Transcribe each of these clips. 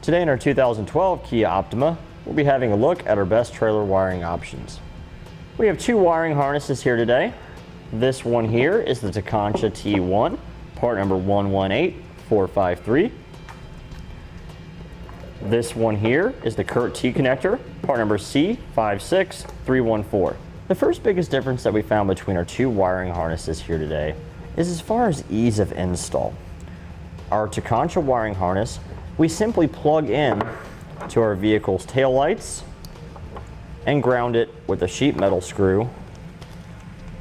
Today in our 2012 Kia Optima, we'll be having a look at our best trailer wiring options. We have two wiring harnesses here today. This one here is the Tekonsha T-One, part number 118453. This one here is the CURT T-Connector, part number C56314. The first biggest difference that we found between our two wiring harnesses here today is as far as ease of install. Our Tekonsha wiring harness, we simply plug in to our vehicle's taillights and ground it with a sheet metal screw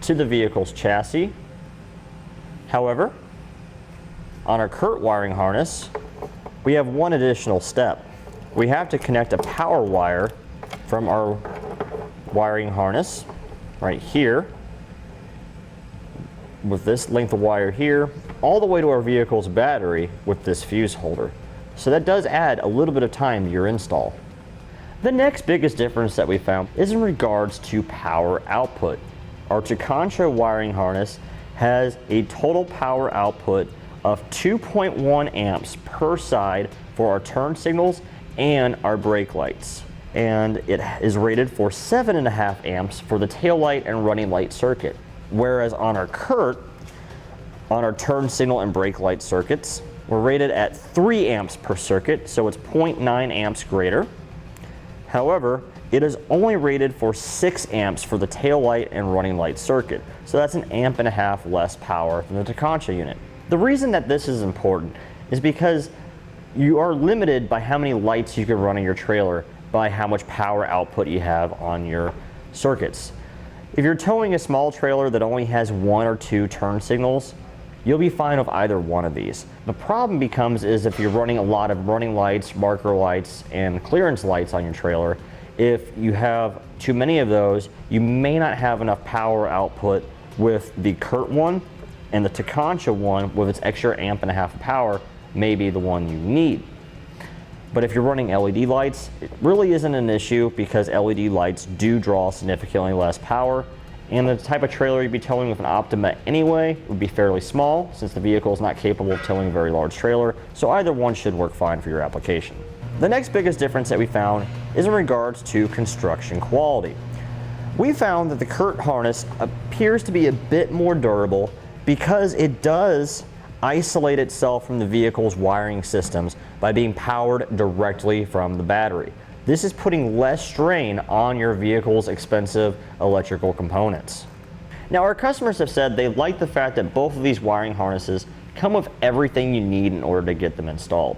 to the vehicle's chassis. However, on our CURT wiring harness, we have one additional step. We have to connect a power wire from our wiring harness right here with this length of wire here all the way to our vehicle's battery with this fuse holder. So that does add a little bit of time to your install. The next biggest difference that we found is in regards to power output. Our Tekonsha wiring harness has a total power output of 2.1 amps per side for our turn signals and our brake lights. And it is rated for 7.5 amps for the tail light and running light circuit. Whereas on our CURT, on our turn signal and brake light circuits, we're rated at 3 amps per circuit, so it's 0.9 amps greater. However, it is only rated for 6 amps for the tail light and running light circuit, so that's 1.5 amps less power than the Tekonsha unit. The reason that this is important is because you are limited by how many lights you can run in your trailer by how much power output you have on your circuits. If you're towing a small trailer that only has 1 or 2 turn signals, you'll be fine with either one of these. The problem becomes is if you're running a lot of running lights, marker lights, and clearance lights on your trailer, if you have too many of those, you may not have enough power output with the CURT one, and the Tekonsha one with its extra 1.5 amps of power may be the one you need. But if you're running LED lights, it really isn't an issue because LED lights do draw significantly less power. And the type of trailer you'd be towing with an Optima anyway would be fairly small since the vehicle is not capable of towing a very large trailer, so either one should work fine for your application. The next biggest difference that we found is in regards to construction quality. We found that the CURT harness appears to be a bit more durable because it does isolate itself from the vehicle's wiring systems by being powered directly from the battery. This is putting less strain on your vehicle's expensive electrical components. Now, our customers have said they like the fact that both of these wiring harnesses come with everything you need in order to get them installed.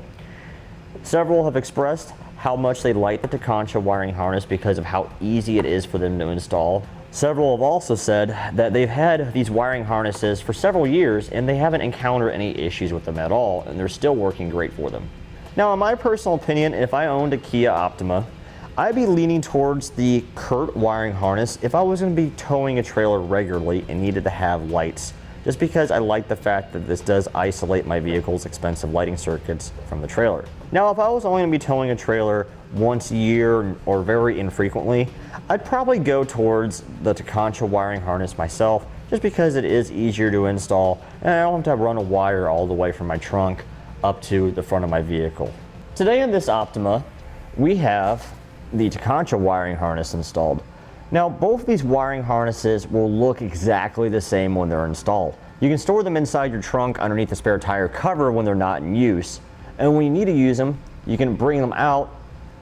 Several have expressed how much they like the Tekonsha wiring harness because of how easy it is for them to install. Several have also said that they've had these wiring harnesses for several years and they haven't encountered any issues with them at all, and they're still working great for them. Now, in my personal opinion, if I owned a Kia Optima, I'd be leaning towards the CURT wiring harness if I was going to be towing a trailer regularly and needed to have lights, just because I like the fact that this does isolate my vehicle's expensive lighting circuits from the trailer. Now, if I was only going to be towing a trailer once a year or very infrequently, I'd probably go towards the Tekonsha wiring harness myself, just because it is easier to install and I don't have to run a wire all the way from my trunk up to the front of my vehicle. Today in this Optima, we have the Tekonsha wiring harness installed. Now, both of these wiring harnesses will look exactly the same when they're installed. You can store them inside your trunk underneath the spare tire cover when they're not in use. And when you need to use them, you can bring them out,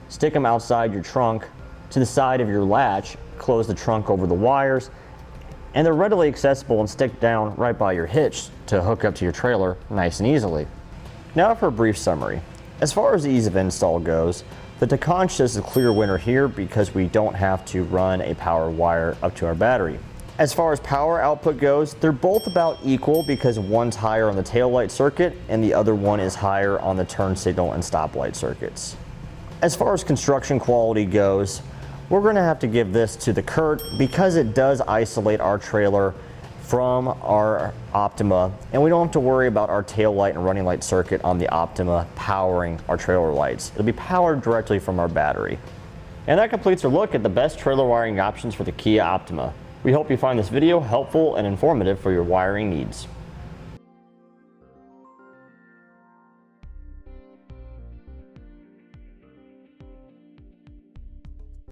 stick them outside your trunk to the side of your latch, close the trunk over the wires, and they're readily accessible and stick down right by your hitch to hook up to your trailer nice and easily. Now for a brief summary. As far as ease of install goes, the Tekonsha is the clear winner here because we don't have to run a power wire up to our battery. As far as power output goes, they're both about equal because one's higher on the tail light circuit and the other one is higher on the turn signal and stoplight circuits. As far as construction quality goes, we're going to have to give this to the CURT because it does isolate our trailer from our Optima, and we don't have to worry about our tail light and running light circuit on the Optima powering our trailer lights. It'll be powered directly from our battery. And that completes our look at the best trailer wiring options for the Kia Optima. We hope you find this video helpful and informative for your wiring needs.